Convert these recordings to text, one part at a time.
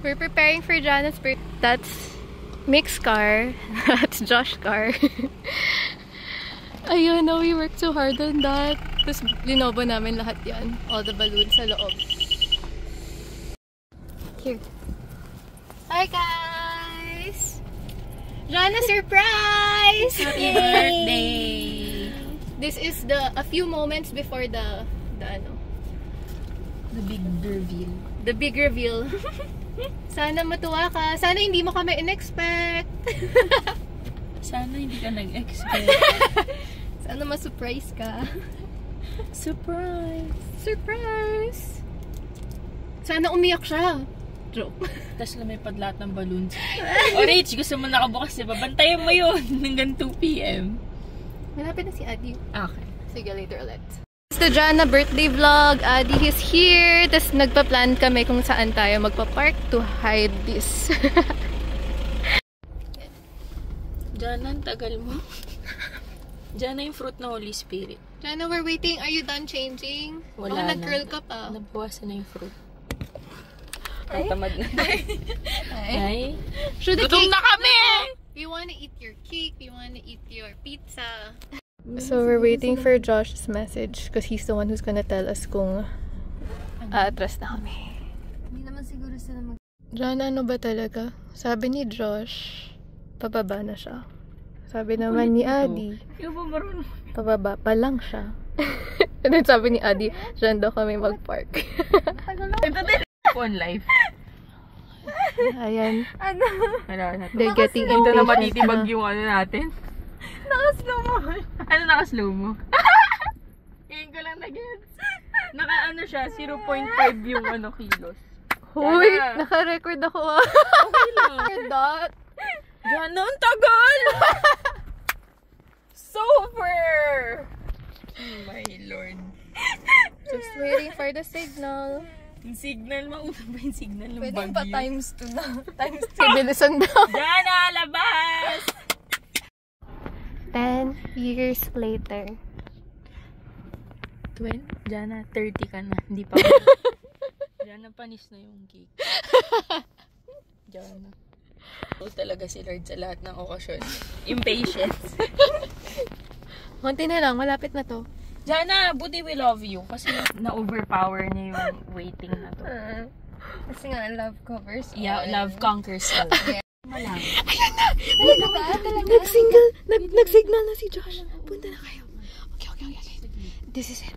We're preparing for Jana's birthday. That's Mick's car. That's Josh's car. Ayun, no, we worked so hard on that. Tapos linobo namin lahat yan. All the balloons sa loob. Here. Hi guys! Jana surprise! Happy birthday! This is a few moments before the big reveal. The big reveal. Sana matuwa ka. Sana hindi mo kami in-expect. Sana hindi ka nag-expect. Sana ma-surprise ka. Surprise! Surprise! Sana umiyak siya. Joke. Tapos lumipad lahat ng balloons. O Rach, gusto mo nakabukas, diba? Bantayan mo yun hanggang 2 PM. Malapit na si Adi. Okay. Sige, later ulit. It's the Jana birthday vlog. Adi is here. Tapos nagpa-plan kami kung saan tayo magpa-park to hide this. Jana, ang tagal mo. Jana yung fruit ng Holy Spirit. Jana, we're waiting. Are you done changing? Wala na. nag-curl ka pa. Nabawasan na yung fruit. Ay, tamad na. Ay. Gutom na kami! We wanna eat your cake. We wanna eat your pizza. So we're waiting for Josh's message because he's the one who's gonna tell us kung atras na kami. Hindi naman siguro sila mag... Jana, ano ba talaga? Sabi ni Josh, pababa na siya. Sabi naman ni Adi, pababa pa lang siya. And then sabi ni Adi, dyan daw kami mag-park. Ito din on life. Ayan. Ano? They're getting Ito impatient na matitibag na. yung ano natin. Naka-slow mo. Ano naka-slow mo? Ngayon ko lang na-gets. Naka-ano siya, 0.5 yung ano kilos. Hoy! Jana. Naka-record ako ah. Okay lang. That. Jana, ang tagal! Super! Oh my lord. Just waiting for the signal. Yung signal, mauna ba yung signal ng Pwede bagyo? pa times 2 na. Times 2. Bilisan daw. Jana, labas! 10 years later. Jana, 30 ka na. Hindi pa. Jana, panis na yung cake. Jana. Ito talaga si Lord sa lahat ng okasyon. Impatience. Konti na lang, malapit na to. Jana, buti we love you. Kasi na-overpower niya yung waiting na to. Kasi nga, love covers all. Yeah, love conquers all. Malang. Ayun na! Ayun na ba? Nag-signal. Nag-signal na si Josh. Punta na kayo. Okay. This is it.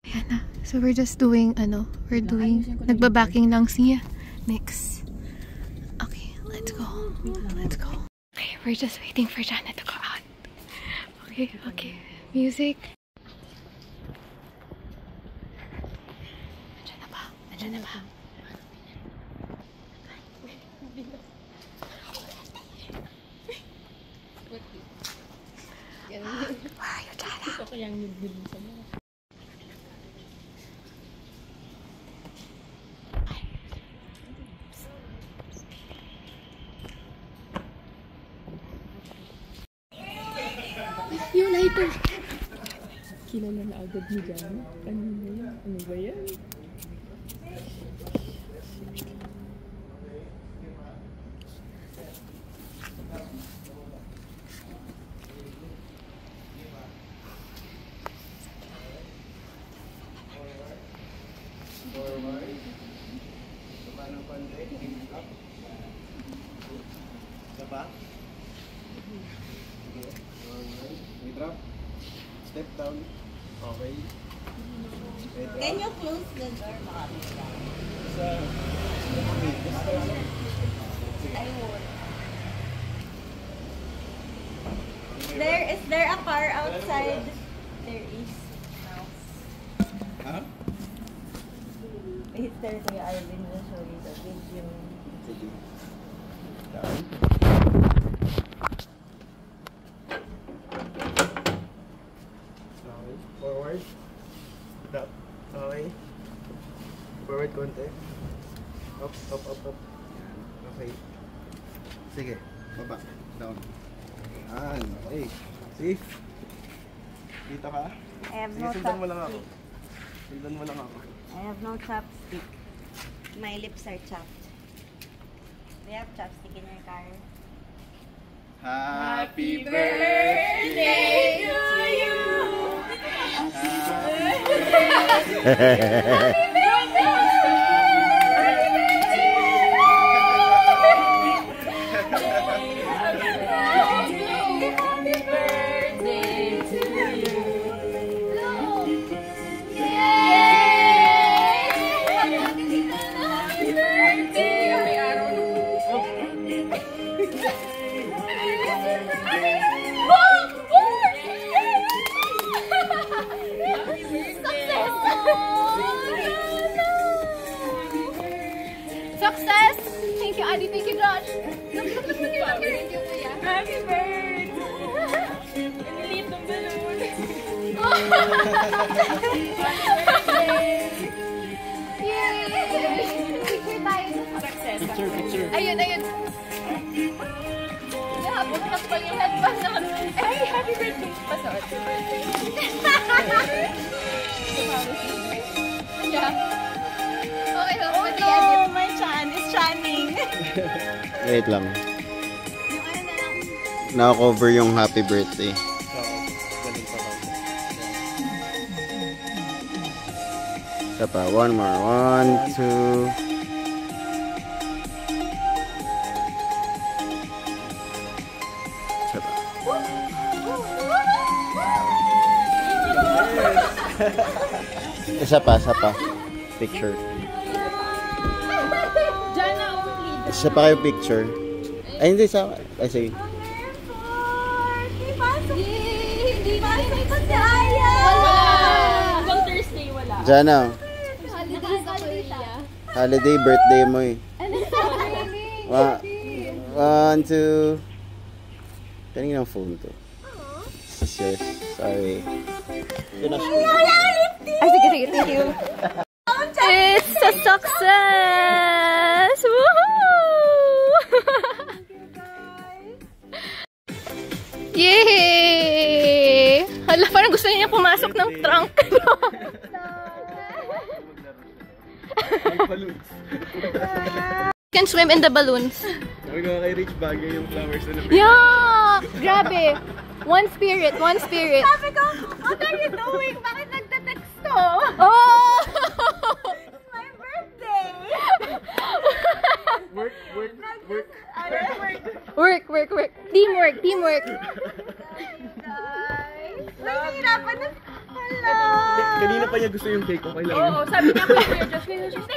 Ayan na. So we're just doing, nagbabacking lang si Mix. Okay, let's go. Okay, we're just waiting for Jana to go out. Okay. Music. Nandiyan na ba? Where are you, Jana? Ito kayang nagbilin sa mga. Yung lighter. Kilala na agad ni Jana. Ano ba yan? Step down. Okay. Can you close the door? I won't. Is there a car outside? There is. Huh? Is there Kuya Arvin will show you the video. Down. Okay. Forward. Up. Okay. Forward konti. Up. Okay. Sige. Baba. Down. Yan. Okay. Safe. Dito ka. I have Sige, no sundan mo chopstick. lang ako. Sundan mo lang ako. I have no chopstick. My lips are chapped. Do you have chopstick in your car? Happy birthday to you. Success! Thank you, Adi. Thank you, Josh. Thank you, Kuya. Happy birthday! Iniliit ng balloon. Yay! Picture tayo. Success. Picture. Ayun, ayun. Nahabot na pa yung headband na. Ay, happy birthday. Pasuot. Yeah. Okay, so Oh no, my chan is channing. Wait lang. Na-cover yung happy birthday. Isa pa. One more. 1, 2. Isa pa. Isa pa. Picture. Jana, only. Isa pa kayo picture. Ay, hindi sa... Ay, sige. Hindi pasok ko si Aya. Hanggang Thursday, wala. Jana, Holidays ako, Iya. holiday birthday mo eh. One, two. Kanina ang phone to. This is yours. Sorry. Ay, sige. Thank you. It's a success! Woohoo! Yay! Hala, parang gusto niya pumasok ng trunk. Can swim in the balloons. Sabi ko kay Rich bagay yung flowers na napin. Yeah! Grabe! One spirit. Sabi ko, what are you doing? Bakit nagte-text ko? Oh! It's my birthday. Work. Teamwork. Nahihirapan na. Hala. Kanina pa niya gusto yung cake. Okay lang Oo, sabi niya ko Kuya Josh, Kuya Josh,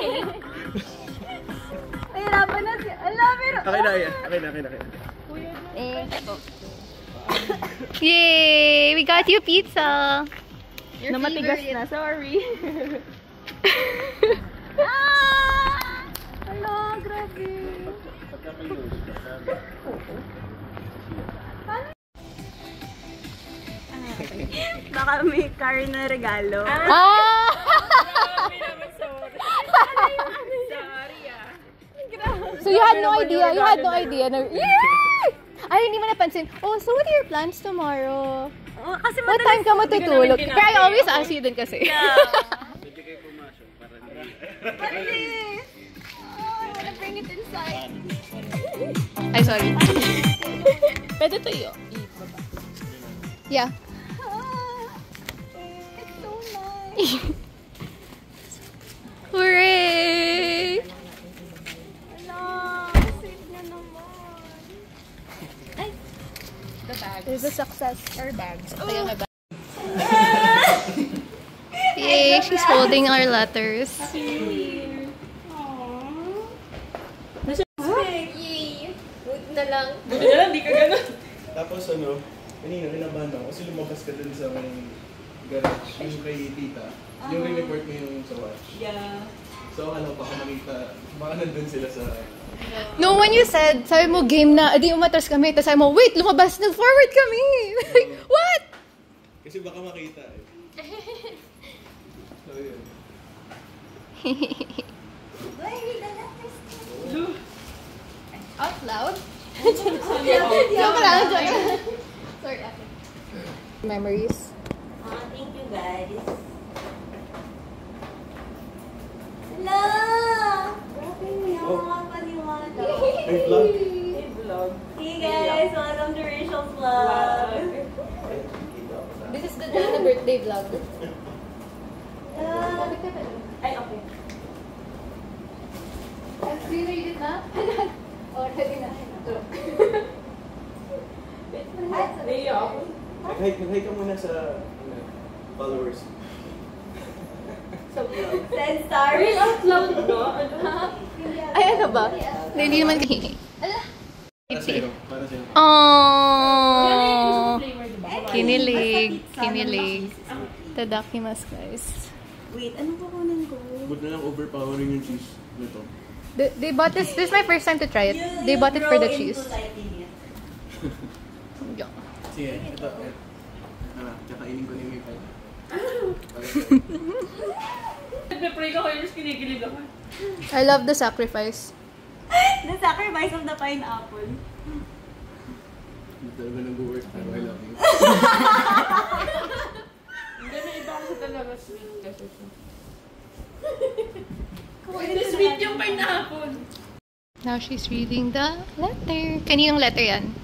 Nahihirapan na siya. Hala, pero... Okay na. Yay! We got you pizza. Na matigas na, sorry. Hala, grabe. Baka may car na regalo. Ah! Grabe naman, sorry. Sorry So you had no idea. No, yay! Ay, hindi mo napansin. Oh, so what are your plans tomorrow? Oh, kasi What time ka matutulog? Hindi ko namin Kaya I always ask you din kasi. Pwede kayo pumasok para hindi. Bring it inside. Ay, sorry. Pwede to iyo. Yeah. It's so nice. Hooray! Hala, sweet na naman. There's a success. Our bags. Yay, she's holding our letters. Buti na lang, di ka ganun. Tapos kanina kinabahan ako kasi lumabas ka dun sa may garage, yung kay tita. Yung report mo yung sa watch. Yeah. So baka makita, baka nandun sila sa... No, when you said, sabi mo game na, edi umatras kami, tapos sabi mo, wait, lumabas, nag-forward kami. Like, what? Kasi baka makita eh. So yun. Out loud? Joke lang. Sorry, ate. Memories. Thank you, guys. Hala! Grabe mo yung mga paniwala. Ay, vlog. Hey guys, welcome to Rachel's vlog. This is the Joanna birthday vlog. Ay, okay. Screen read it na? Oh, ready na. Nag-hi ka muna sa followers. Send stars. Real out loud ba? Ay, ano ba? Hindi naman Para sa'yo. Para sa'yo. Oh, kinilig. Kinilig. Tadakimasu, guys. Wait, anong kukunin ko? Ba't na lang overpowering yung cheese nito? They bought this. This is my first time to try it. They bought it for the cheese. Yeah. Sige, ito. Kakainin ko na yung ipad. Nagpe-pray ka kayo, tapos kinikilig ako. I love the sacrifice. The sacrifice of the pineapple. Hindi talaga nag-work, pero I love you. Hindi na iba kasi talaga sweet kasi siya. Kumain Sweet yung pineapple. Now she's reading the letter. Kaninong letter yan?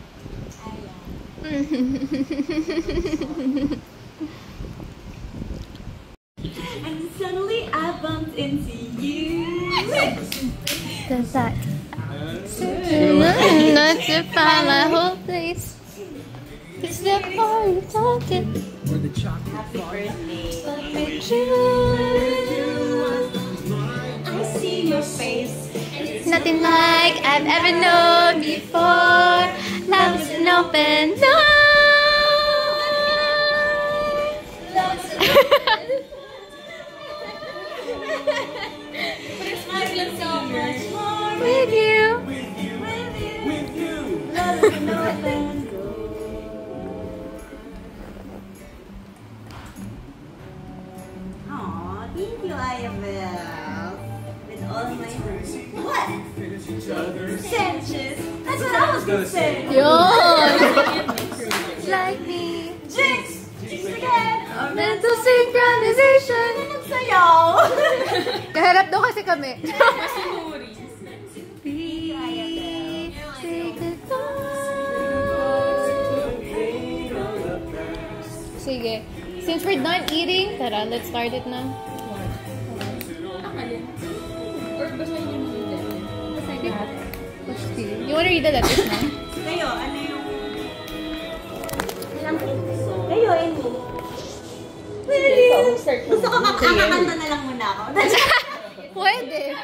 And suddenly I bumped into you. Does that? Not to find my whole place. It's the party talking. Happy birthday. But with you, I see your face. nothing like I've ever known before. Love's an open door. I feel so much more With you. with you. Love is an open door. Aw, thank you, Ayabel. With all my heart. What? Sanchez. That's what I was gonna say. Yun. Like me. Jinx! Jinx again! Mental synchronization. Anong sayaw? Kaharap daw kasi kami. Masinuri. Say goodbye. Sige. Since we're done eating, tara, let's start it na. Or basahin niyo mo yung letter. Sige. Let's see. You wanna read the letters now? Kayo, ano yung... Kayo, Amy. Gusto ko kakakanta na lang muna ako. Pwede.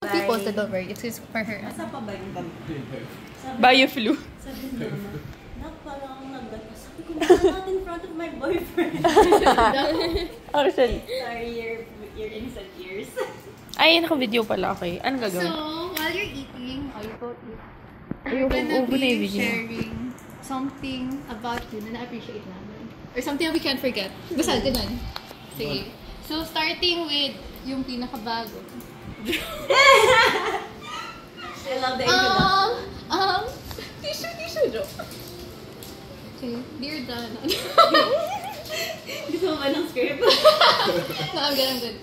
She posted over. It's for her. Asa pa ba yung bag? Bioflu. Sabi ni Mama, nak, parang akong nagdata. Sabi ko, not in front of my boyfriend. Actually. Sorry, your innocent ears. Ay, naka-video pala. Okay. Anong So, gagawin? while you're eating, or you both eat, Ayoko, we're gonna ubo na yung be video. sharing something about you na na-appreciate namin. Or something that we can't forget. Basta, ganun. Sige. So, starting with yung pinakabago. I love the introduction. Tissue, joke. Okay, dear Dana. Gusto mo ba ng script? No, I'm good.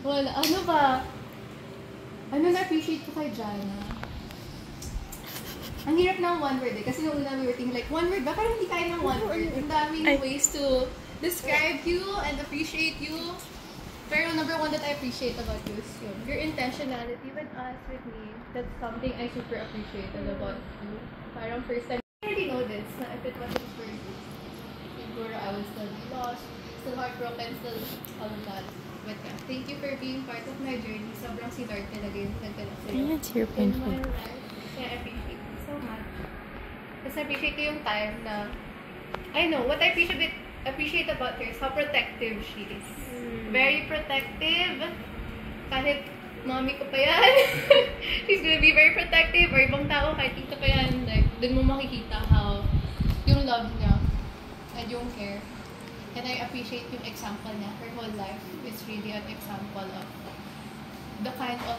Wala, ano ba? Ano na-appreciate ko kay Jana? Ang hirap ng one word eh. Kasi nung una we were thinking like, one word ba? Parang hindi kaya ng one word. Ang daming ways to describe you and appreciate you. Pero number one that I appreciate about you is yun. Your intentionality with us, with me. That's something I super appreciated about you. Parang first time, I already know this, na if it wasn't for you, siguro I would still be lost, still heartbroken, still all of that. But yeah, thank you for being part of my journey. Sobrang si Lord talaga yung nagkalat sa'yo. It's your In painful. my life. Kaya I appreciate you so much. Kasi appreciate ko yung time na, I know, what I appreciate about her is how protective she is. Very protective. Kahit mommy ko pa yan. She's gonna be very protective. Or ibang tao, kahit tito pa yan. Like, dun mo makikita how yung love niya and yung care. And I appreciate yung example niya. Her whole life is really an example of the kind of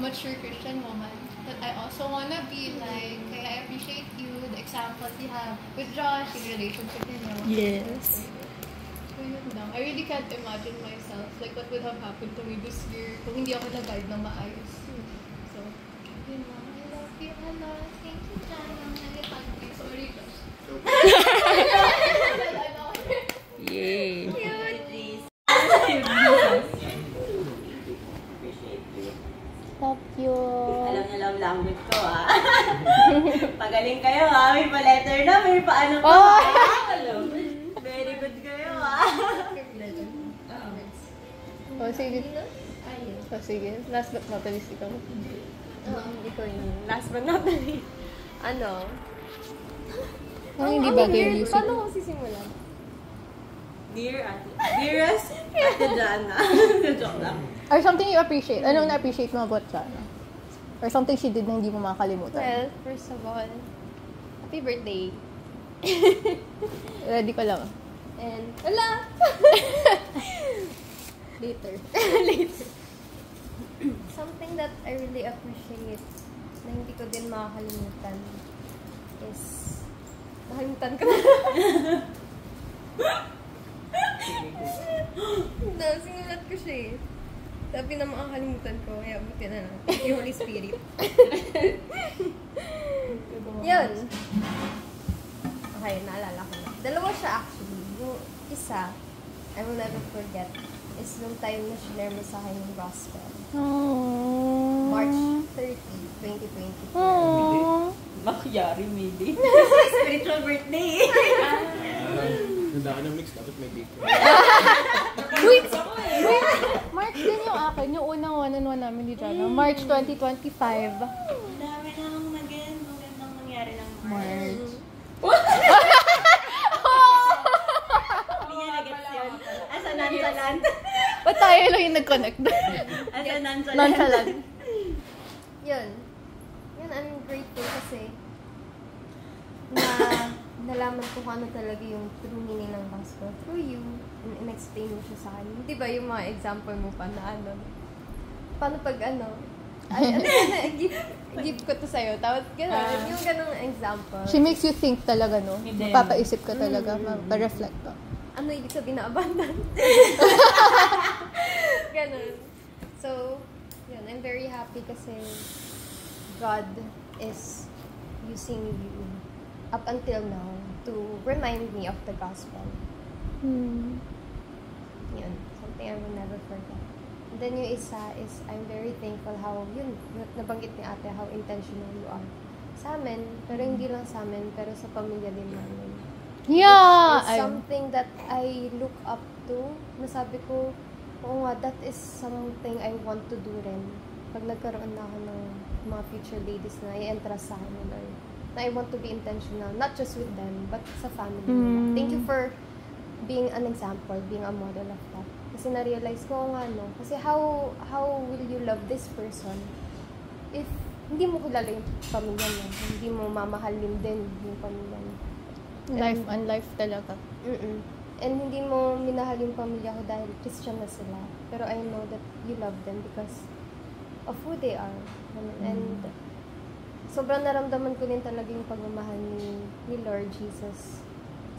mature Christian woman that I also wanna be like. Kaya I appreciate you, the examples you have with Josh, yung relationship niyo. Yes. So yun lang. I really can't imagine myself, like what would have happened to me this year kung hindi ako nag-guide ng maayos. Hello, thank you, Jana. Nalipad ko. Sorry. Yay! Stop you. Alam niyo love language ko, ha? Pagaling kayo, ha? May pa-letter na, may pa-ano pa. Very good kayo, ha? Oh, sige. Oh, sige. Last but not least, ikaw. Ikaw yung last but not the least. Ano? Ano hindi bagay yung music? Paano ko sisimulan? Dear Ate. Dearest Ate Jana. Joke lang. Or something you appreciate. Anong na-appreciate mo about Jana? Or something she did na hindi mo makakalimutan? Well, first of all, happy birthday. Ready ko lang. And, wala! Later. Later. Something that I really appreciate na hindi ko din makakalimutan is nakalimutan ko na. Sinulat ko siya eh. Sabi na makakalimutan ko, kaya buti na lang. Yung Holy Spirit. Yun. Okay, naalala ko na. Dalawa siya actually. Yung isa, I will never forget, is yung time na sinare mo sa akin yung gospel. Aww. March 30, 2024. Aww. Makyari, maybe. Spiritual birthday. Ganda ka ng mix, dapat may bacon. Wait! March din yung akin. Yung unang one-on-one namin ni Jana. March 2025. Dami namang magandang nangyari ng March. Hindi niya nag-gets yun. As a nonchalant. Ba't tayo lang yung nag-connect? As a nonchalant. Nonchalant. Yun. Yun, I'm grateful kasi na nalaman ko kung ano talaga yung true meaning ng gospel through you. And in-explain mo siya sa akin. Di ba yung mga example mo pa na ano? Paano pag ano? Gift ko to sa'yo. Tapos gano'n. Yung gano'ng example. She makes you think talaga, no? Hindi. Mapapaisip ka talaga. Mag-reflect ka. Ano ibig sabihin na abundant? Ganun. So, yun. I'm very happy kasi God is using you up until now to remind me of the gospel. Yun. Something I will never forget. And then yung isa is, I'm very thankful how, yun, nabanggit ni ate, how intentional you are. Sa amin, pero hindi lang sa amin, pero sa pamilya din namin. Yeah! It's something that I look up to. Nasabi ko, oo nga, that is something I want to do rin. Pag nagkaroon na ako ng mga future ladies na i-entrust sa akin, na I want to be intentional, not just with them, but sa family nila. Thank you for being an example, being a model of that. Kasi na-realize ko, nga, no? Kasi how will you love this person if hindi mo kilala yung pamilya mo, hindi mo mamahalin din yung pamilya mo. Life and life talaga. And hindi mo minahal yung pamilya ko dahil Christian na sila. Pero I know that you love them because of who they are. And sobrang naramdaman ko din talaga yung pagmamahal ni Lord Jesus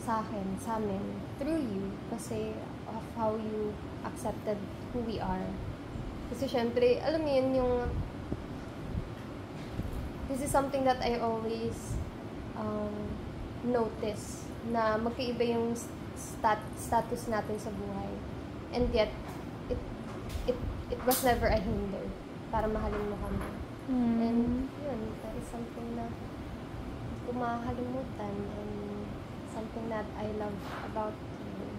sa akin, sa amin, through you. Kasi of how you accepted who we are. Kasi syempre, alam mo yun, yung this is something that I always notice na magkaiba yung status natin sa buhay. And yet, it was never a hinder para mahalin mo kami. And yun, that is something na hindi ko makakalimutan and something that I love about you.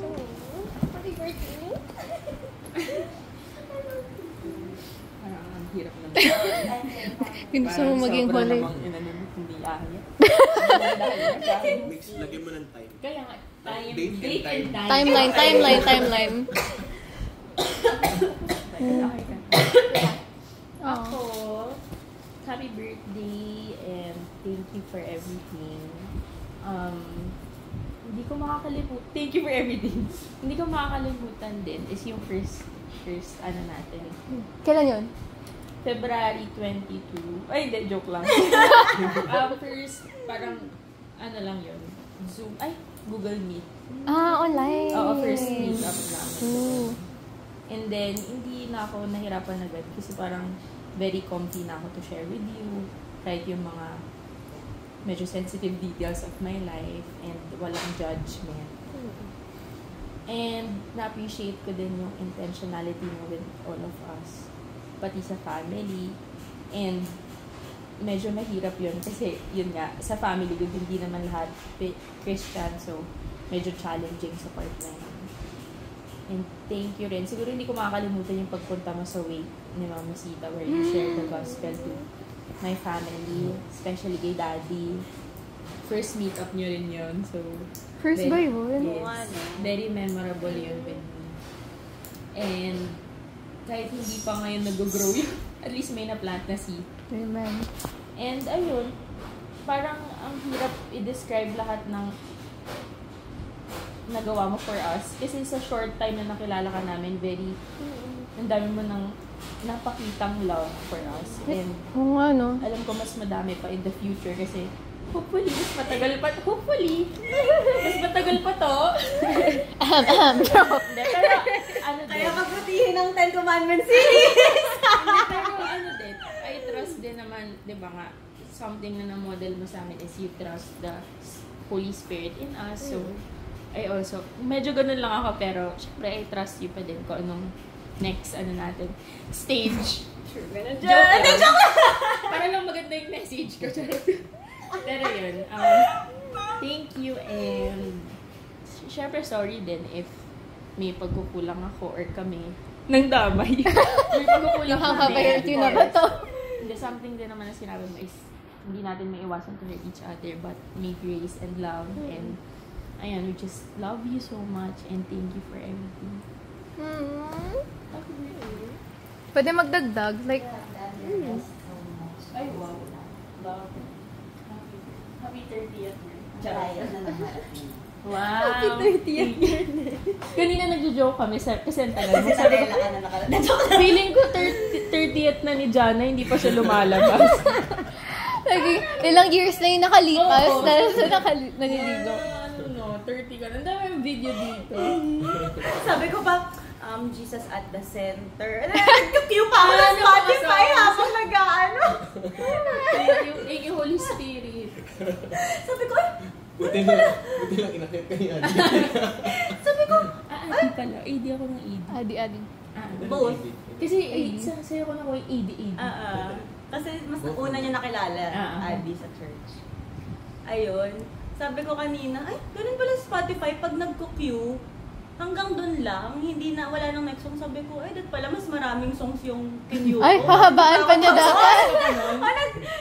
So, happy birthday! Parang ang hirap naman. Gusto mo maging Sobrang huli. namang inanimit, hindi ahit. Mix, lagyan mo ng time. Kaya nga, Date and time. Timeline. Okay ka. Ako, Happy birthday and thank you for everything. Hindi ko makakalimutan. Thank you for everything. Hindi ko makakalimutan din is yung first ano natin. kailan yun? February 22. Ay, hindi, joke lang. First, parang, ano lang yun, Zoom, Google Meet. Online. Oo, first meet up namin. Ooh. And then, hindi na ako nahirapan agad kasi parang very comfy na ako to share with you. Kahit yung mga medyo sensitive details of my life and walang judgment. And na-appreciate ko din yung intentionality mo with all of us. Pati sa family. And medyo mahirap yun kasi yun nga, sa family ko hindi naman lahat Christian, so medyo challenging sa part na yun. And thank you rin. Siguro hindi ko makakalimutan yung pagpunta mo sa wake ni Mama Sita where you share the gospel to my family, especially kay Daddy. First meet-up nyo rin yun, so First ba yun? yes, very memorable yun with me. And kahit hindi pa ngayon nag-grow yun, at least may na-plant na seed. Amen. And ayun, parang ang hirap i-describe lahat ng nagawa mo for us. Kasi sa short time na nakilala ka namin, ang dami mo nang napakitang love for us. And Oo nga, no? alam ko mas madami pa in the future kasi hopefully, mas matagal pa. Hopefully, mas matagal pa to. Hindi, pero ano din. Kaya magbutihin ng 10 Commandments series. Hindi, pero ano din, I trust din naman, di ba nga, something na na-model mo sa amin is you trust the Holy Spirit in us. So, I also, medyo ganun lang ako, pero syempre, I trust you pa din kung anong next, natin, stage. Sure, ganun Joke lang. Para lang maganda yung message ko. Pero yun, thank you and syempre sorry din if may pagkukulang ako or kami ng damay. May pagkukulang Nakaka-priority na ba to? Hindi, something din naman na sinabi mo is hindi natin maiwasan to hurt each other but may grace and love and ayan, we just love you so much and thank you for everything. Pwede magdagdag? Like, Ay, wow. Love. Happy 30th. Wow! Happy 30th. Kanina nagjo-joke kami kasi ang tagal mo. Sabi ko, feeling ko 30th na ni Jana, hindi pa siya lumalabas. lagi, ilang years na yung nakalipas dahil sa naliligo. 30 ka. Ang dami yung video dito. Sabi ko pa, Jesus at the center. Nag-cue pa ako ng Spotify habang nag-ano. Yung Holy Spirit. Sabi ko, Buti lang inakit ka yan. sabi ko, AD pala. AD ako ng AD. Adi. both. Kasi sa'yo ko na ko yung AD. Kasi mas una niya nakilala, Abby, sa church. Ayun. Sabi ko kanina, ay, ganun pala sa Spotify, pag nagko-queue, hanggang dun lang, hindi na, wala nang next song. Sabi ko, ay, dat pala, mas maraming songs yung queue ko. Ay, hahabaan pa niya dapat.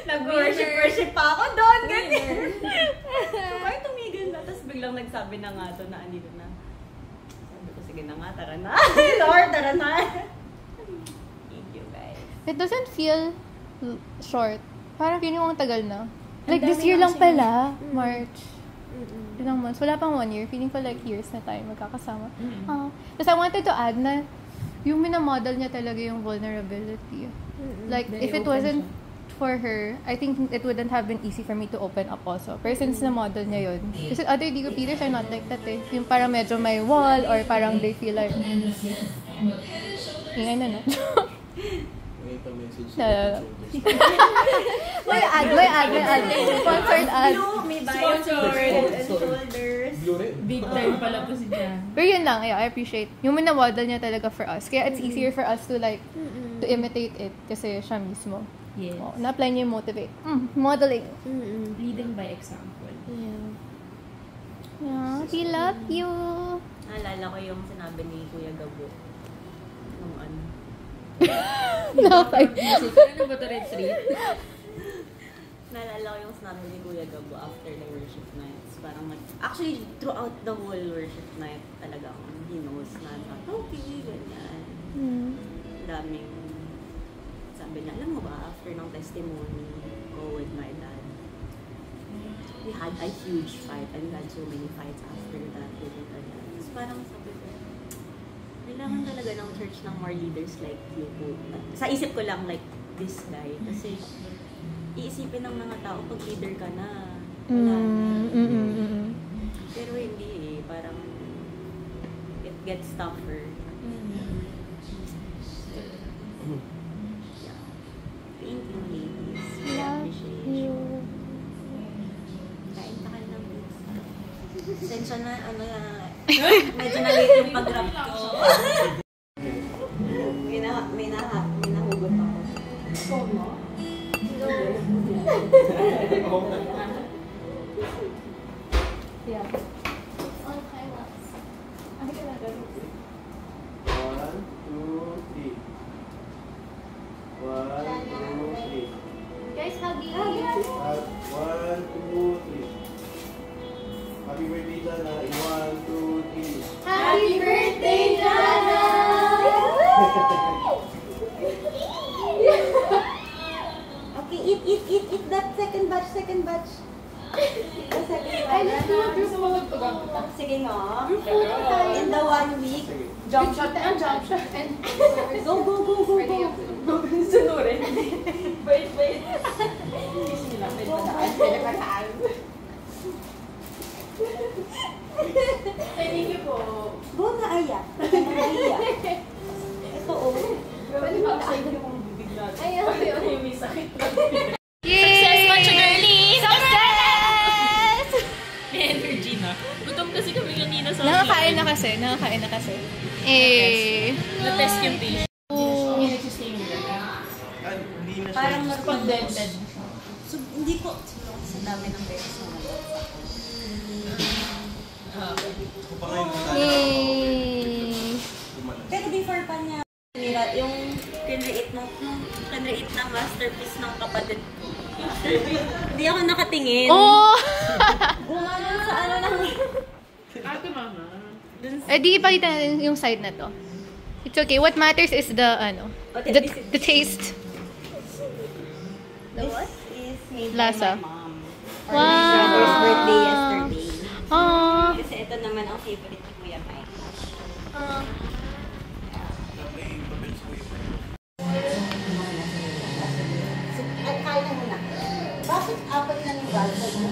Nag-worship pa ako doon, ganyan. So, ay, tumigil na. Tapos biglang nagsabi na nga to na andito na. Sabi ko, sige na nga, tara na. Lord, tara na. Thank you, guys. It doesn't feel short. Parang feeling mo ang tagal na. Like, Ang this dami year na lang kasi pala. March. Ilang months. Wala pang 1 year. Feeling ko like years na tayo magkakasama. Tapos I wanted to add na yung minamodel niya talaga yung vulnerability. Like, Very if it open wasn't siya. for her, I think it wouldn't have been easy for me to open up also. Pero since na-model niya yun, kasi other Digo Peters are not like that eh. Yung parang medyo may wall or parang they feel like, ingay na. May message. May ad. Sponsored ad. May Sponsored. Head and shoulders. Blue red. Big time pala to si Jan. Pero yun lang, yeah, I appreciate. Yung minamodel niya talaga for us. Kaya it's easier for us to like, to imitate it. Kasi siya mismo. Yes. Oh, na-apply niya yung motivate. Modeling. Leading by example. Yeah, we love you. Naalala ko yung sinabi ni Kuya Gabo. Nung ano. Music. Ano ba ito retreat? Naalala ko yung sinabi ni Kuya Gabo after the worship nights. Parang actually, throughout the whole worship night, talagang he knows na, okay, ganyan. Daming, sabi niya, alam mo ba, after ng testimony ko with my dad, we had a huge fight and we had so many fights after that with our dad. Tapos parang sabi ko, kailangan talaga ng church ng more leaders like you po. Sa isip ko lang, like, this guy. Kasi, iisipin ng mga tao, pag leader ka na, wala na. Pero hindi eh, parang, it gets tougher. Yeah. pasensya na, medyo na-late yung pag-rap ko. May nahugot ako. Ikaw mo? Yeah. On time lapse. One, two, three. One, two, three. Guys, huggy. One, two, three. Happy birthday, Jana. One, two, three. Happy birthday, Jana! Okay, eat that second batch. The second batch. I love you. Sige nga. In the 1 week. Jump shot and jump shot. And Go. Sunurin. Wait. Bismillah. May pataan. Thank you po. Go na, Aya. Ito, pwede ba Sa inyo kung bibig natin. Ay, okay. May sakit. Success, Macho Girlie! Success! May energy na. Gutom kasi kami kanina sa Nakakain na kasi. Eh. Na-test yung patient. Oh. Hindi nagsistay yung ganun. Hindi na siya. parang Condented. So, hindi ko, sa dami ng beses na Ako pa ngayon sa tayo. Yay! Pero before pa niya, yung kinreate na masterpiece ng kapatid ko. Hindi ako nakatingin. Oh! Gumanon sa ano lang. Ate mama. Eh, di ipakita natin yung side na to. It's okay. What matters is the the taste. This is made Lasa. by my mom. Wow. My brother's birthday yesterday. Aww. Kasi ito naman ang favorite ni Kuya Mike. So, kaya na muna. Bakit apat na yung bag? May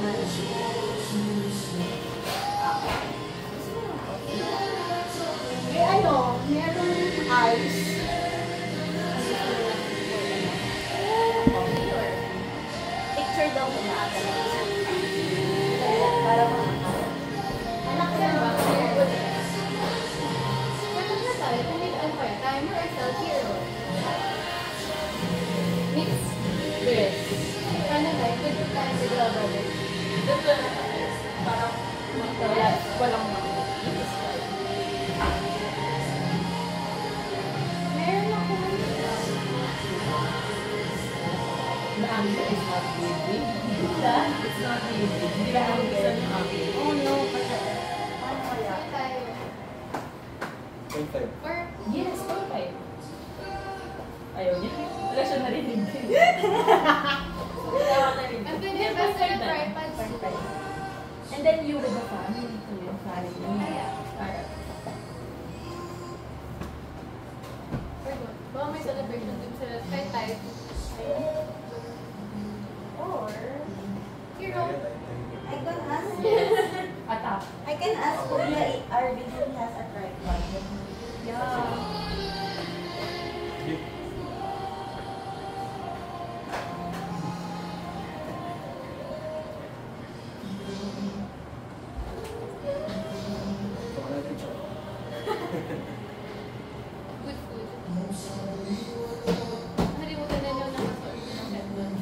merong ice. Picture daw muna ata. Para anak ko ba? Meron na tayo. Timer or selfie or what? Mix. Yes. Ano na, good time with the brother. Parang walang Meron ako. The answer is not easy. It's not easy. The answer is not easy. Oh no, paano kaya? Tayo. 0.5. Or, Yes, okay. Ayaw niya. Wala siya narinig. Wala ako narinig. ang pwede basta ng tripods. And then you with the family too. Yung family. Alright. Or what? Baka may celebration din sila. Kahit tayo. Or, hero. I can ask. Atap. I can ask Kuya Arvin if he has a tripod. Yeah. Good food. Nakalimutan na lang nakasuot ng headband.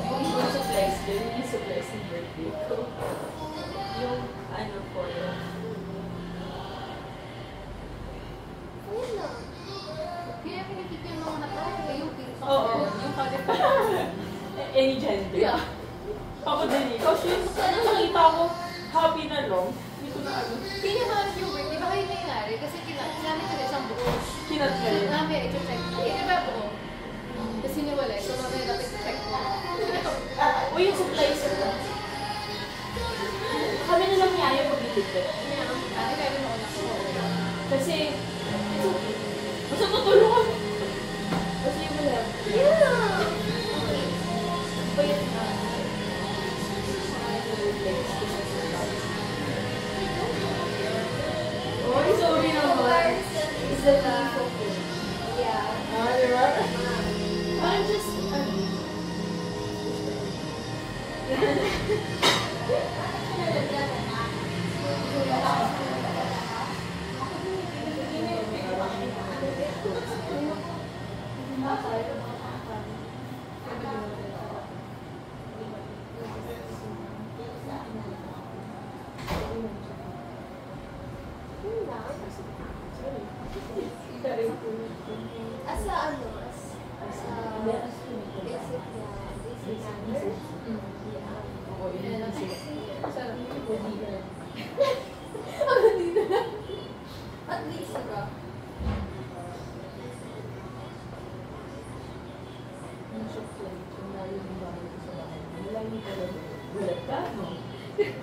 Yung supplies din. Yung supplies ng birthday ko. Yung ano po yung Ayun na. Kaya pinakita yung mga nakakita yung pink. Oo. Yung color. any gender. Yeah. Ako din eh. Kasi nakita ko happy na long. Hindi ko na ano. Pinahanap yung bird. Di ba kayo nangyari? Kasi kinamit ko isang buo. Kinat ko yun. Namin, i-check. Di ba buo? Kasi niwala. So, mamaya dapat i-check mo. O yung supplies ko. Kami na lang niya yung pag-ibigay. Ate, kaya mo ako na. Kasi, it's okay. Basta tutulungan. Basta yung wala. Yeah! Bayad na. Oy, sorry naman. Is the yeah. Ah, di ba? I'm just,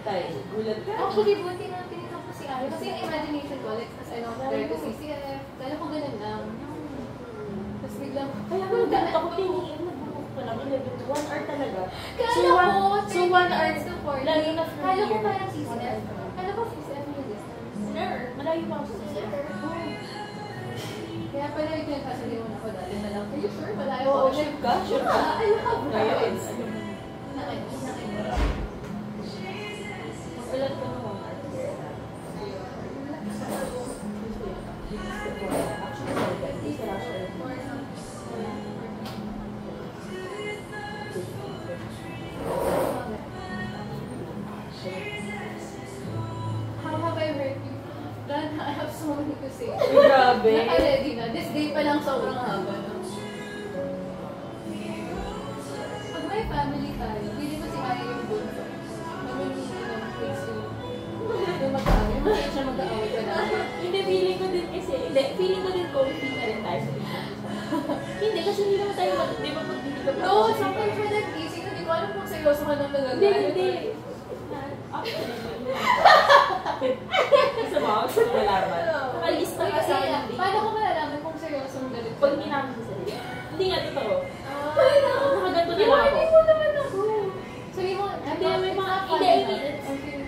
Actually, buti na tinitok ko si Ari. Kasi yung imagination ko, like, as I know, there to CCF, kala ko ganun lang. Tapos biglang, Kaya ko ganito ako tingin. Walang 11 to 1 hour talaga. kala ko, So 1 hour, to 40. lalo na from Kala ko here. parang CCF. Kala ko CCF yung distance. Sir, malayo pa ako sa CCF. Kaya pala yung pinagsasabihan mo na ako dati na lang. Are you sure? Malayo Oo, ako. sure ka? Sure ka? I love Ngayon. friends. Mag-ulat ko ng 1 hour. How have I hurt you? God, I have so many to say. Grabe. Naka-ready na. This day pa lang sobrang haba. No? Pag may family tayo, pili ko si Maya yung bunso. Mamimili ng kids to yung mag-aaway. Hindi siya mag-aaway ka na. Hindi, feeling ko din kasi, hindi, feeling ko din comfy na rin tayo sa Hindi, kasi hindi naman tayo, di ba pag hindi ka No, sometimes we're like teasing. Hindi ko alam kung seryoso ka nang nagagalit. Hindi. Isa mo, gusto mo malaman. Nakalista ka sa akin. Paano ko malalaman kung seryoso ang galit? Pag hindi namin sa sarili. Hindi nga totoo. Nakaganto na Di lang ba, ako. hindi mo naman ako. Sabi mo, Hindi, may mga, hindi, I mean,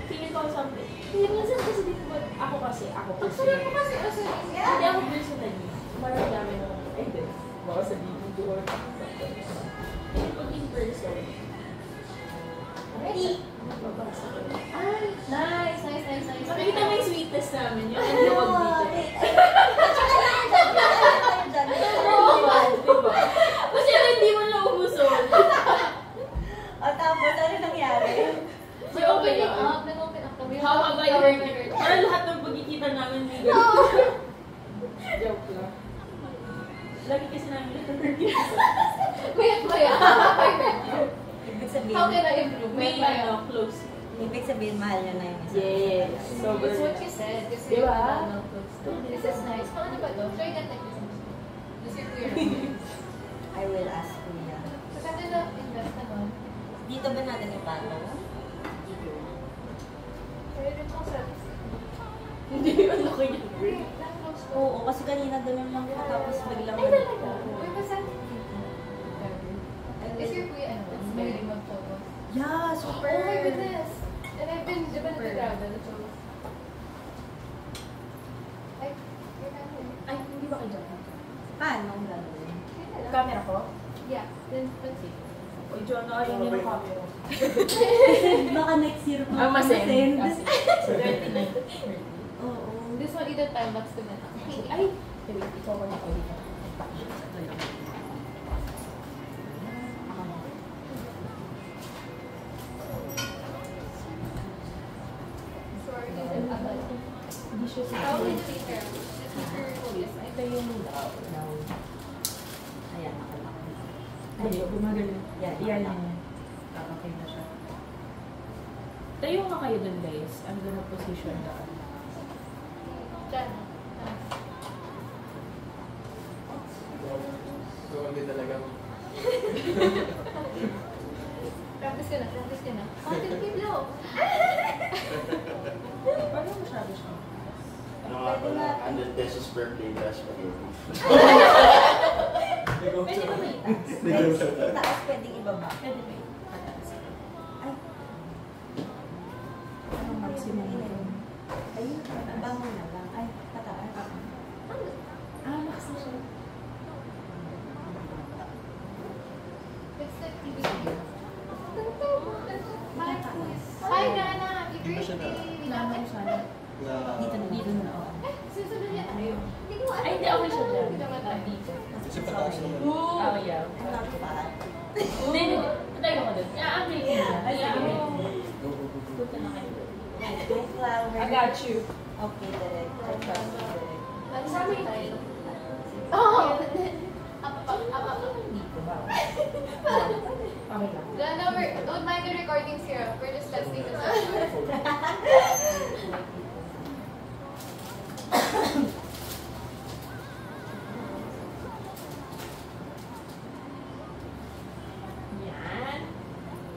feeling ko something. Hindi, minsan kasi dito ba, ako Ang sarap personally. mo kasi, ang sarap. Hindi ako personally. Maramdamin ako, ay, hindi. Baka sabihin ko or pag in person. Ready? Mabasa ko. Ay, nice. Makikita mo yung sweetness namin yun. Ang huwag dito. Diba? Kasi hindi mo naubusog. O tapos, ano nangyari? So, opening up, nag-open up kami. How have I hurt you? Parang lahat ng pagkikita namin may ganito. Joke lang. Lagi kasi namin na-hurt you. Maya, how I hurt you? Ibig sabihin, How can I improve? May Maya. close. ibig sabihin, mahal niya na yung isa. Yes. It's Sobrang. what you said. Kasi Diba? this is nice. Paano ba to? Try that like this. This is weird. I will ask Kuya. Magkano na invest naman? Dito ba natin ipato? Pero rin ako sa Hindi, ano ko yun? Oo, kasi kanina ganun lang ko, tapos biglang Ay, talaga? Uy, basta is your kuya ano? Mahilig mag-photo? Yeah, super! Oh my goodness! And I've been, di ba nag-travel? So, ay, you're not here. Ay, hindi ba kayo dyan? Paano ang gagawin? Kaya lang. Camera ko? Yeah, then let's see. O, John, ayaw niya ng camera. Baka next year pa. Ah, masend. masend. So, 39. Oo. This one either time lapse ko na. Ay! Wait, ikaw ko na ko dito. Sorry, abal. Hindi siya sa How will you take care of it? Yes, I ito yung daw. Ayan, nakalaki. Ay, gumagano. Yan. Yan na yan. Okay na siya. Tayo nga kayo dun, guys. I'm gonna position down. Diyan. Grabe talaga. Practice ka na. Content keep low. Paano masyado siya? Ano nga pala, 100 pesos per plate na spaghetti. Pwede ba may taas? Pwede taas, pwedeng ibaba. Pwede ba yung pataas? Ay. Anong maximum ito? Ayun, bangon na lang. Ay, pataas. Max na siya. It's the TV. Hi, Nana. Happy Di ba siya birthday. Naman ko sana. Dito na, dito na. Susunod niya tayo. Hindi ko alam. Ay, hindi, okay siya dyan. Hindi naman tayo dito. Kasi pataas naman. Oo. flower. I got you. Okay, direct. I trust you, direct. Sabi tayo. Oh! Okay lang. No, don't mind the recordings here. We're just testing the sound. Yan.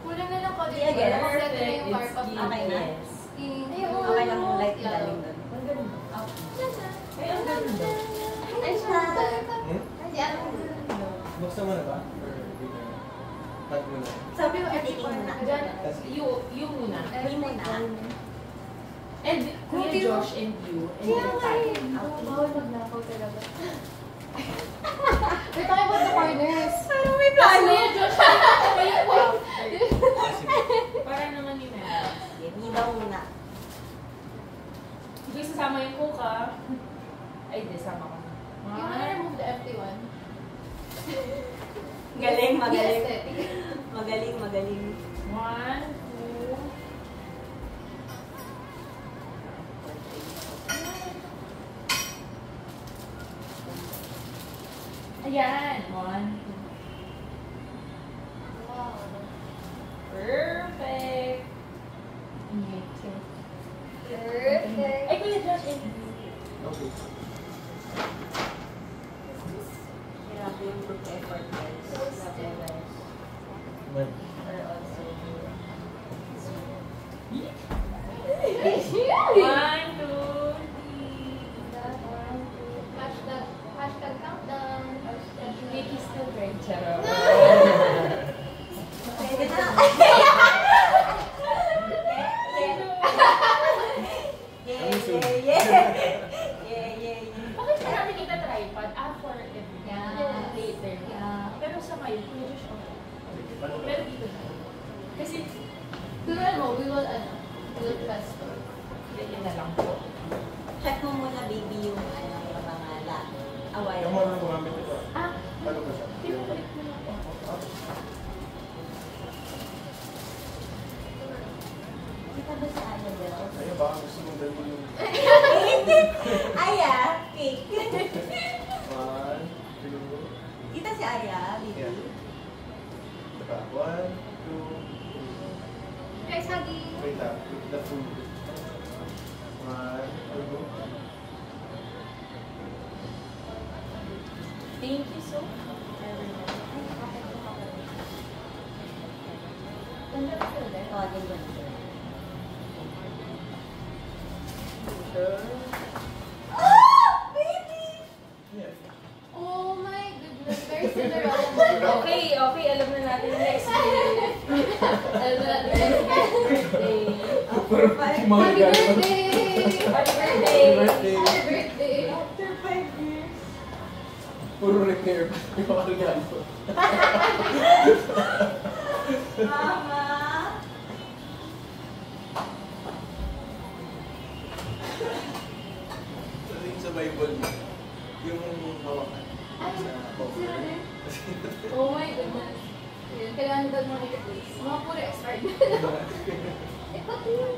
Kulang na lang ko din. Yeah, again. Kulang na yung part of Okay, yes. Okay lang yung light galing doon. Ang ganun ba? Ay, ang ganun ba? Ay, siya. Buksan mo na ba? Or wait na? Cut mo na. Sabi mo, editing mo na. You muna. Uy mo na. And Kuya Josh and you. And then tayo. Bawal magnakaw talaga. We're talking about the corners. Parang may plano. Kuya Josh, Para naman ni Mel. Hindi daw muna. Hindi sasama yung coke ha. Ay, di, sama ko. you wanna remove the empty one? Galing, magaling. Yes, Magaling, magaling. 1, 2. Ayan. 1, 2. Wow. Perfect. Okay, so. Perfect. Ay, Kuya Josh and you. Okay. Grabe yung group effort, guys. Grabe, guys. Man. Or also, 1, 2, 3. Hashtag countdown. Vicky still very charot. pwede na. Bakit pa namin kita tripod? For everything. Yeah. Later. Pero sa ngayon, Kuya Josh, okay. Pero dito na. Kasi, Turuan mo, we will test. ganyan na lang po. Check mo muna, baby, yung yung mga away. Yung mga gumamit ito. Ah, Paano ba siya? pinabalik mo lang po. Kita ba si Aya dito? Ayun, baka gusto mong gawin yung... Aya, cake. 1, 2... Kita si Aya, baby. Yeah. Diba? 1, 2... Guys, hugging. Wait lang. With the food. 1, 2... Thank you so much. Oh, ganyan. Yeah. Oh my goodness, very Cinderella. Okay, alam na natin yung next day. Alam na natin yung next birthday. Happy birthday! Happy birthday! Birthday! Happy birthday! After 5 years. Puro repair pa yung mga regalo. Mama. Sa Bible, yung hawakan sa cover. Oh my goodness. Yun, kailangan daw mo i-replace. Mga puro expired. Ito yun.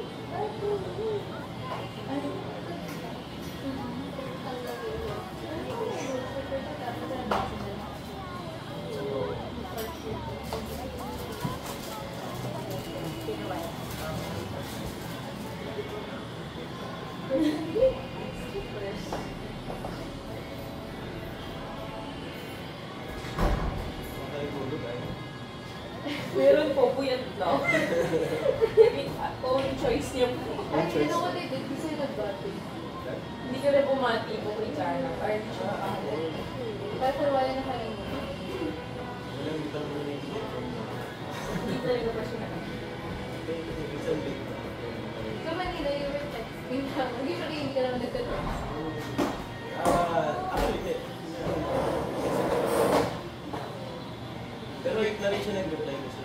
Meron po po yan lang. Own choice niyo po. Ay, you know what I did? Kasi nag-bati. Hindi ko rin pumati po kay Chana. Or hindi siya makakala. Pero for wala na kanina. Walang bitang mo na yung Hindi talaga pa siya nakakala. isang big. So Manila, you were texting lang. Usually, hindi ka naman nagtatanong. Actually, hindi. Pero na rin siya nag-reply kasi.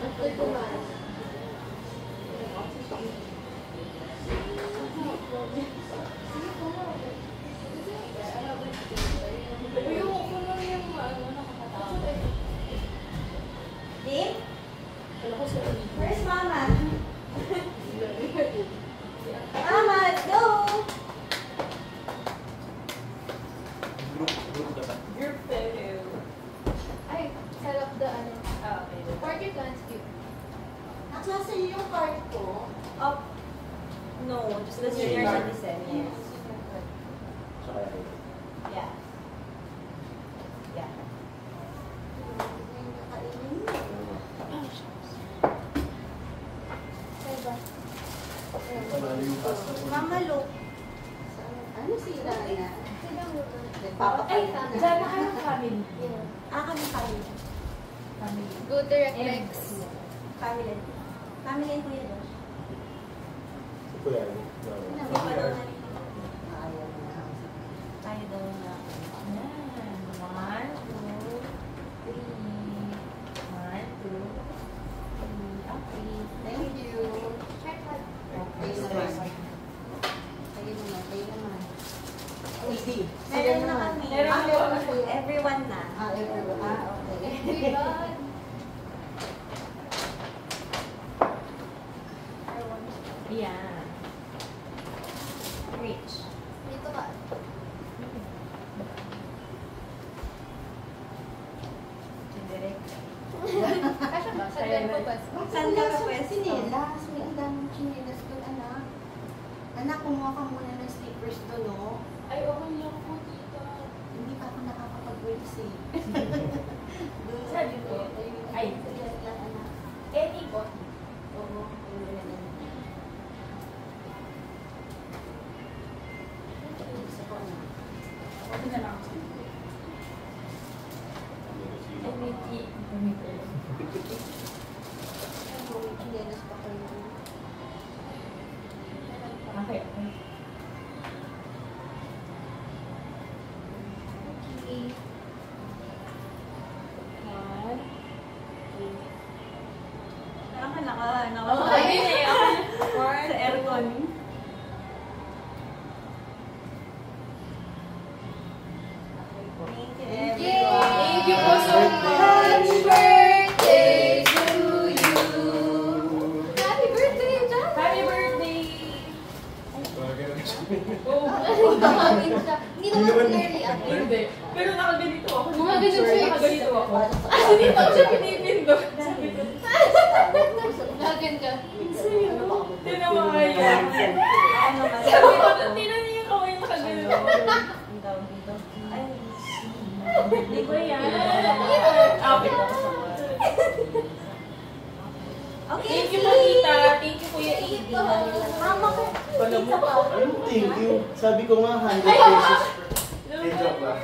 After kumain. Ayoko lang yung nakakatawa. Dave? Wala ko sa ulit. Where's Mama? Ay, dyan na kayo family. Kami family. Family. Go direct Lex. Family. Family and Kuya Josh. Kuya, Tayo daw na. Yan. 1, 2, 3. 1, 2, 3. Okay. Thank you. Tayo naman. Meron na kami. Everyone na. Everyone. Okay. Yan. Rich. Dito ka. Kasha ba? Sa tempo ba? Saan ka pa pwes? Chinelas. May ang daming chinelas doon, anak. Anak, kumuha ka muna ng slippers doon, no? Ay, okay lang po, tita. Hindi pa ako nakakapag-wears eh. Doon, Sabi ko, ay. Chinelas lang, anak. Any po. Oo, ayun na lang. Gusto ko, anak. Okay na lang. Kung chinelas pa kayo. Okay, okay. Sa aircon. Thank you, everyone. Thank you po so much. Birthday to you. Happy birthday, John. Happy birthday! Oh, Hindi naman clearly up. hindi. Pero nakaganito ako. Mga ganun siya. Nakaganito ako. Kasi dito ako siya pinipindot. Sabi ko, Lagan ka. tinawa kayo. Ano ba? Sabi ko, tinan niyo yung kamay nakaganito. Ang tawag dito. Ay, Hindi ko yan. Okay. okay, Thank you po, tita. Thank you, Kuya Amy. Mama ko. Alam mo, Ano, thank you. Sabi ko nga, 100 pesos. Eh, joke lang.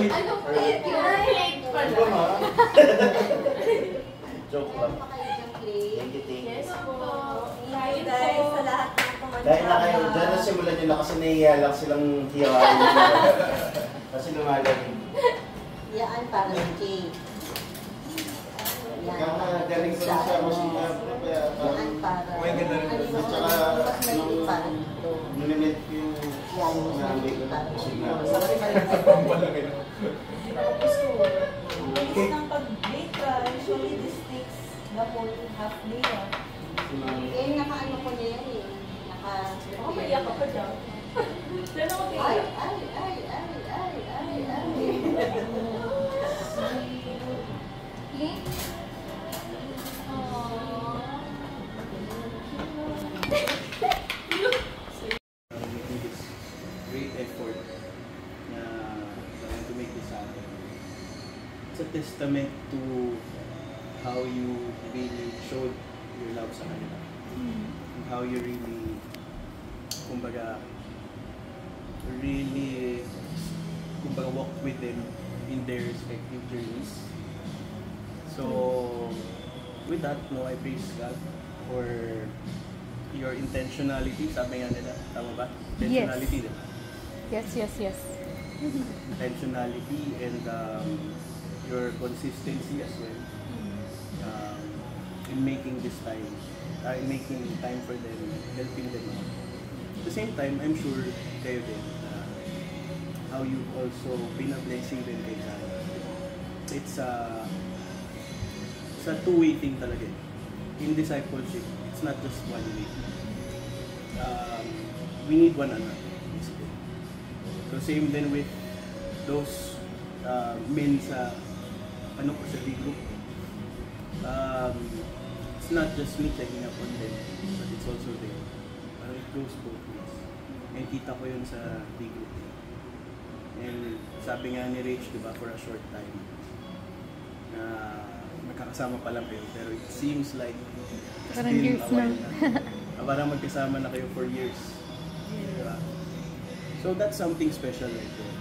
Ano po yun? late Di pala. ba, ma? Joke lang. Pa kayo dyan, Clay. Thank you, thank you. Yes po. Thank you guys sa lahat ng pumunta. Dahil na kayo, dyan na simulan nyo na kasi nahihiya lang silang hiyawain. Kasi lumalamig. Yan para sa Jay. Yan. Kaya galing ko sa musika. Yan para. May ganda rin. Ano yung At saka, mas maigit para dito. Nunimet ko yung Yan. namin ko ng musika. Bilis ng pag-bake ka. Usually this takes the whole half day. Eh, naka-ano ko niya yan eh. Ako, maiyak ka pa dyan. Diyan ako Ay, maiyak. ay, ay, ay, ay, ay, ay. Great effort na trying to make this happen. It's a testament to how you really showed your love sa kanila. And how you really, kumbaga, walk with them in their respective journeys. So, with that, no, I praise God for your intentionality. Sabi nga nila, tama ba? Intentionality, diba? Yes, yes, yes. Intentionality and your consistency as well in making this time, in making time for them, helping them out. At the same time, I'm sure kayo din how you also been a blessing din kay God. It's a two-way thing talaga. In discipleship, it's not just one way. We need one another. So same then with those men sa sa D-group. It's not just me checking up on them, but it's also them. It goes both ways. And kita ko yun sa D-group. And sabi nga ni Rach, diba, for a short time, na magkakasama pa lang kayo, pero it seems like Parang years na. Parang magkasama na kayo for years. Diba? So that's something special like that.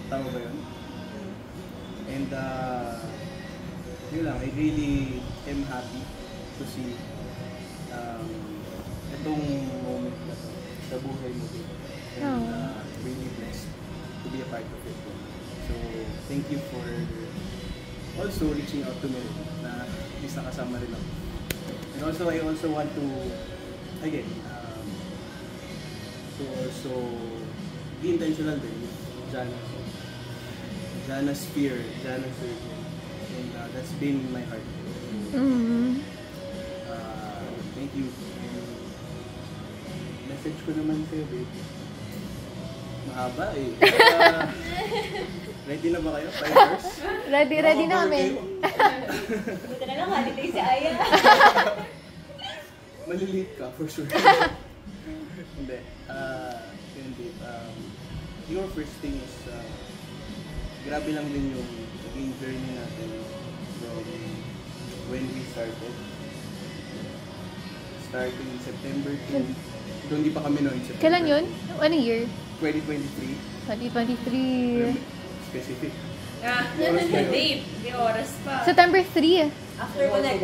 Tama ba yun? And yun lang, I really am happy to see itong moment na to sa buhay mo din. And really blessed to be a part of it. So thank you for also reaching out to me na at least nakasama rin ako. And also, I also want to, again, to also be intentional din with Jana's fear, Jana's surgery. And that's been in my heart. Thank you. And message ko naman sa'yo, baby. Mahaba eh. Ready na ba kayo? 5 hours? Ready namin. Buta na lang, holiday si Aya. Malilate ka, for sure. Hindi. Yun din. Your first thing is, grabe lang din yung naging journey natin from when we started. Starting September 2. Doon di pa kami noon. Kailan yun? Ano year? 2023. 2023. Specific. Date. May oras pa. September 3. After Connect.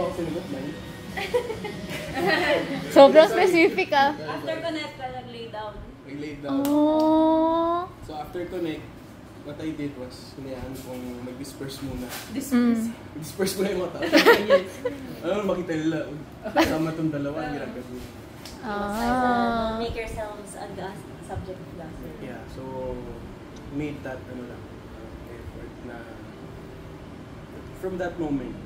Sobrang specific ah. After Connect ka nag-lay down. Nag-lay down. Oh. So after Connect, what I did was, hinayaan kong mag-disperse muna. Disperse muna yung mga tao. Ano, makita nila, kasama itong dalawa, ang ginagawa. Make yourselves a subject of gossip. Yeah, so, made that, effort na, from that moment,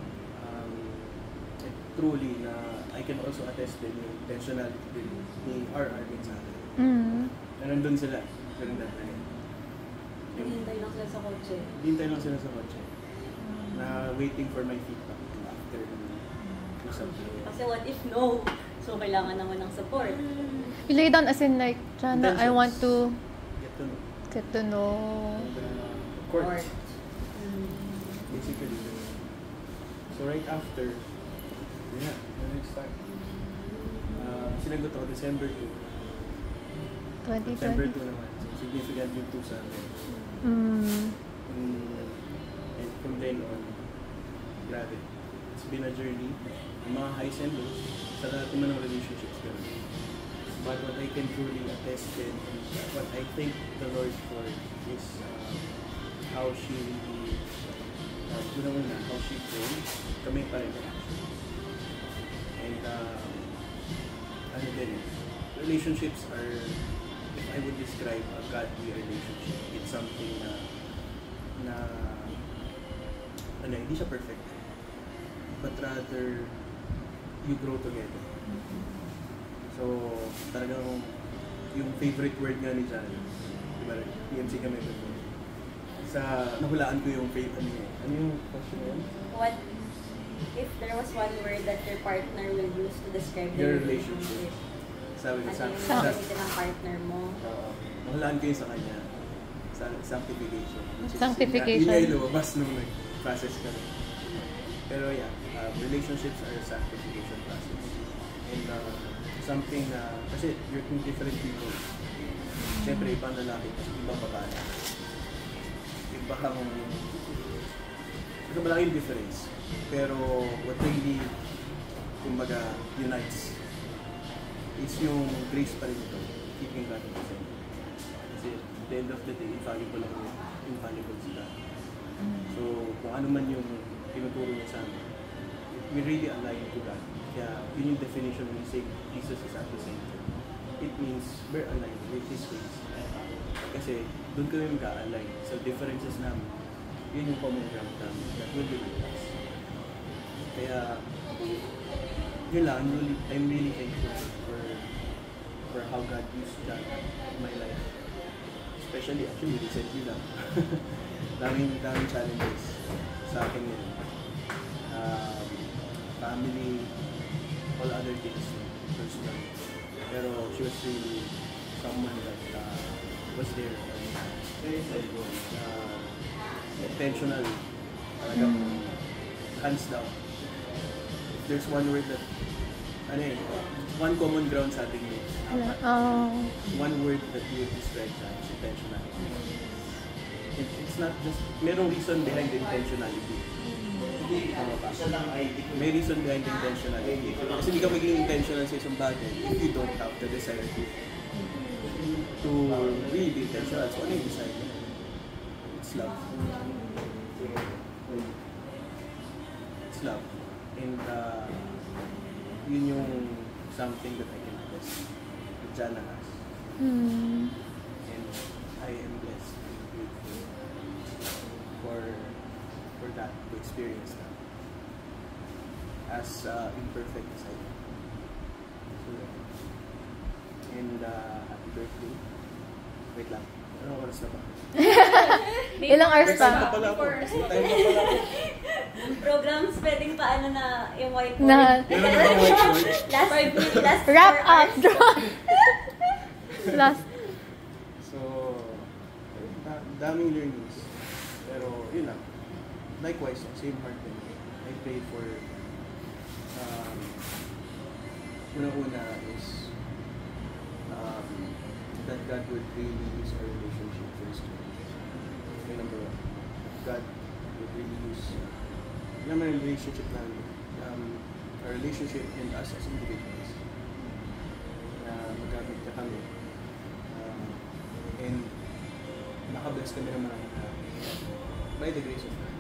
truly na, I can also attest din yung intentionality din ni RR din sa akin. Na nandun sila, during that time. Hintay lang sila sa kotse. Hintay lang sila sa kotse. Na waiting for my feedback after the subject. Kasi what if no? So, kailangan naman ng support. You lay down as in like, Jana, I want to get to know. Court. Basically. So, right after, yeah, when I start. Sinagot ako December 2. 2020. December 2 naman. So, significant yung 2 sa amin. And from then on, grabe. It's been a journey. Yung mga highs and lows, sa lahat naman ng relationships ganun. But what I can truly attest in, what I thank the Lord for is how she really, una-una, how she prayed, kami pa rin. And, ano din, relationships are, if I would describe a godly relationship, it's something na hindi siya perfect, but rather you grow together. So talagang yung favorite word nga ni Jan, diba, PMC kami before, nahulaan ko yung ano yung question yun? What if there was one word that your partner will use to describe your relationship? Sabi ko, ano yung gamitin ng partner mo? Nahulaan ko yun sa kanya. Sanctification. Sanctification. Hindi ay lumabas nung nag-process ka rin. Pero yeah, relationships are a sanctification process. And something na, kasi you're two different people. Siyempre, ibang lalaki, ibang babae. Malaking difference. Pero what really, kumbaga, unites is yung grace pa rin ito. Keeping God in the center. Kasi at the end of the day, infallible sila. So, kung ano man yung tinuturo niya sa amin, we really align to God. Kaya yun yung definition when we say Jesus is at the center. It means we're aligned with His ways. Kasi doon kami mag-align sa differences namin. Yun yung common ground namin that will be with us. Kaya yun lang, I'm really thankful for how God used that in my life. Especially, actually, recently lang. daming challenges sa akin yun. Family, all other things, personal. Pero she was really someone that was there. Intentional. Talagang hands down. If there's one word that, one common ground sa ating lives, One word that you would describe that is intentionality. It's not just, merong reason behind the intentionality. May reason behind the intentionality. Kasi hindi ka maging intentional sa isang bagay if you don't have the desire to really be intentional. So ano yung desire? It's love. It's love. And yun yung something that I can bless that Jana has. And I am blessed and grateful for that, to experience that. As imperfect as I am. So, and happy birthday. Wait lang. Anong oras na ba? Ilang hours pa? Time pa pala ako. Programs, pwedeng pa ano na yung whiteboard. Na, Meron na bang whiteboard? last wrap 4 up, hours. draw. Last. So, daming learnings. Pero, yun lang. Likewise, same heart din. I pray for, una-una is, that God would really use our relationship first. Okay, number one. God would really use, naman yung relationship namin, our relationship and us as individuals. Magamit ka kami. And nakabless kami ng maraming tao. By the grace of God.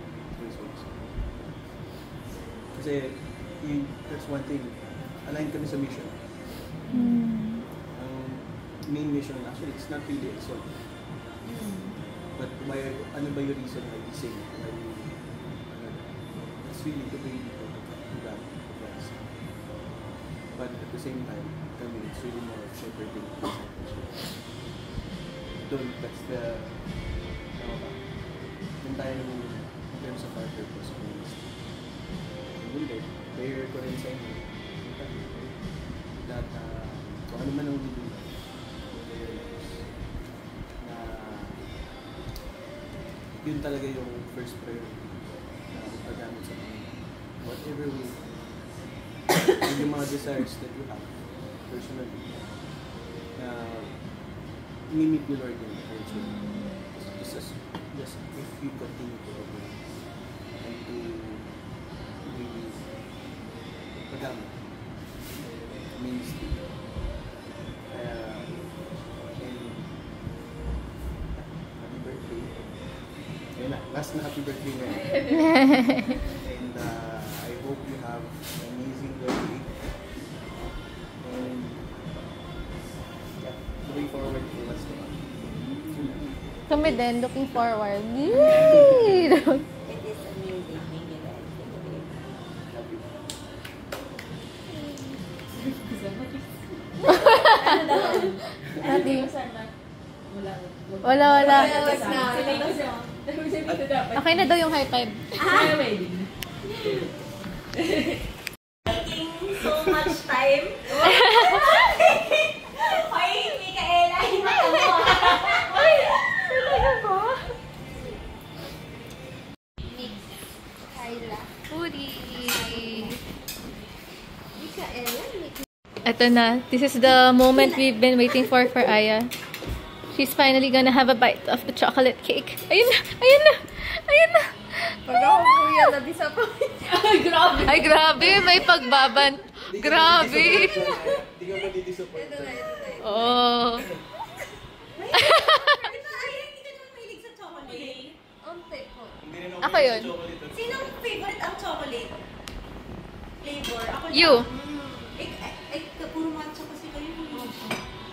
Kasi that's one thing. Align kami sa mission. Main mission, actually, it's not really a song. But why, ano ba yung reason why we sing? It's really to bring people to God, to Christ. But at the same time, it's really more of shepherding. That's the, yung tayo in terms of our purpose of ministry. Prayer ko rin sa inyo. That, kung ano man ang libulan, na yun talaga yung first priority na paggamit sa mga whatever way yung mga desires that you have personally na mimit ni Lord in eventually. Just if you continue to obey and to really paggamit ministry. Happy birthday. Ayun na, last na happy birthday na yun. And I hope you have an amazing birthday. And yeah, looking forward to what's to come. Kami din, looking forward. Yay! It is amazing. Thank you guys. Ate. Wala. Wala. Okay Okay na daw yung high five. Taking so much time. Hoy, Micaela, hinata mo. Ay! Talaga ba? Mix. Kyla. Puri! Micaela. Ito na. This is the moment we've been waiting for Aya. She's finally gonna have a bite of the chocolate cake. Ayun na! Ayun na! Ayun na! Pag ako kuya, na-disappoint. Ay, grabe! May pagbaban. Grabe! Hindi ka matidisappoint. Oh. Hindi ka naman mahilig sa chocolate. Onte po. Hindi rin Ako yun. Sinong favorite ang chocolate flavor? Ako You. Puro matcha kasi kayo.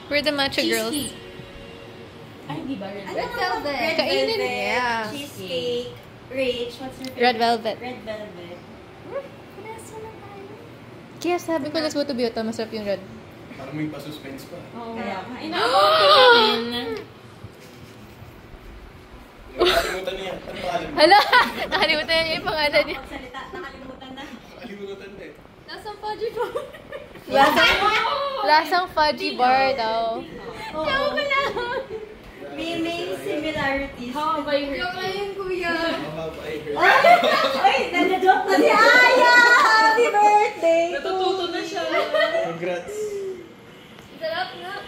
We're the matcha girls. Ay, di ba? Ano Red velvet. Red Kainin. velvet, Yeah. cheesecake, Rach, what's your favorite? Red velvet. Red velvet. Preso na tayo. Kaya sabi ko, let's go to Biota. Masarap yung red. Parang may pa-suspense pa. Oo. Kaya, Nakalimutan niya. Ano pangalan mo? Hala! Nakalimutan niya yung pangalan niya. Salita, nakalimutan na. Nakalimutan na eh. Nasaan pa, Jipo? Lasang fudgy bar daw. Oo. May similarities. How have I heard Joke lang yun, kuya. Mahaba I heard. Ay, nag-joke na si Aya! Happy birthday! Natututo na siya. Congrats. Sarap nga.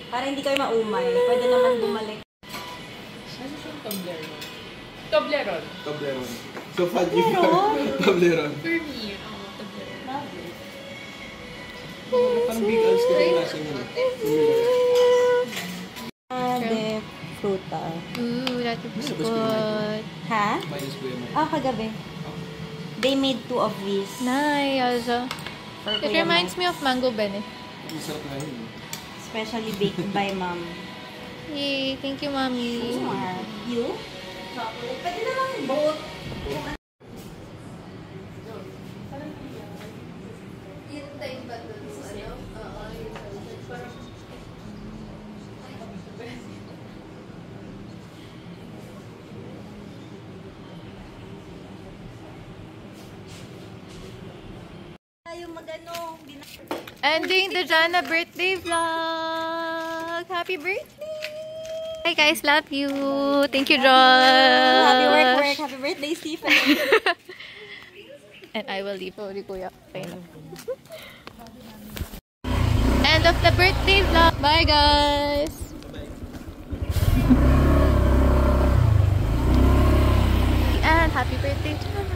Para hindi kayo maumay. Pwede naman bumalik. Ano siyang Toblerone? Toblerone. Toblerone. So, fudgy Toblerone. For me, Toblerone. Parang big alls ka yung lasa nyo. De fruta. Ooh, that's good. Ha? Minus ko yun. Kagabi. They made 2 of these. Nice. For It Kuya reminds Max. me of mango bene. Ang sarap nga yun. Especially baked by mom. Yay, thank you, mommy. You? Chocolate. Pwede naman both. Yung time ba dun? Ano? Parang Tayo magano. Ending the Jana birthday vlog. Happy birthday! Hi guys, love you. Thank you, Josh. Happy work. Happy birthday, Stephen. And I will leave. Sorry, kuya. Okay na. End of the birthday vlog. Bye, guys. And happy birthday, Jana.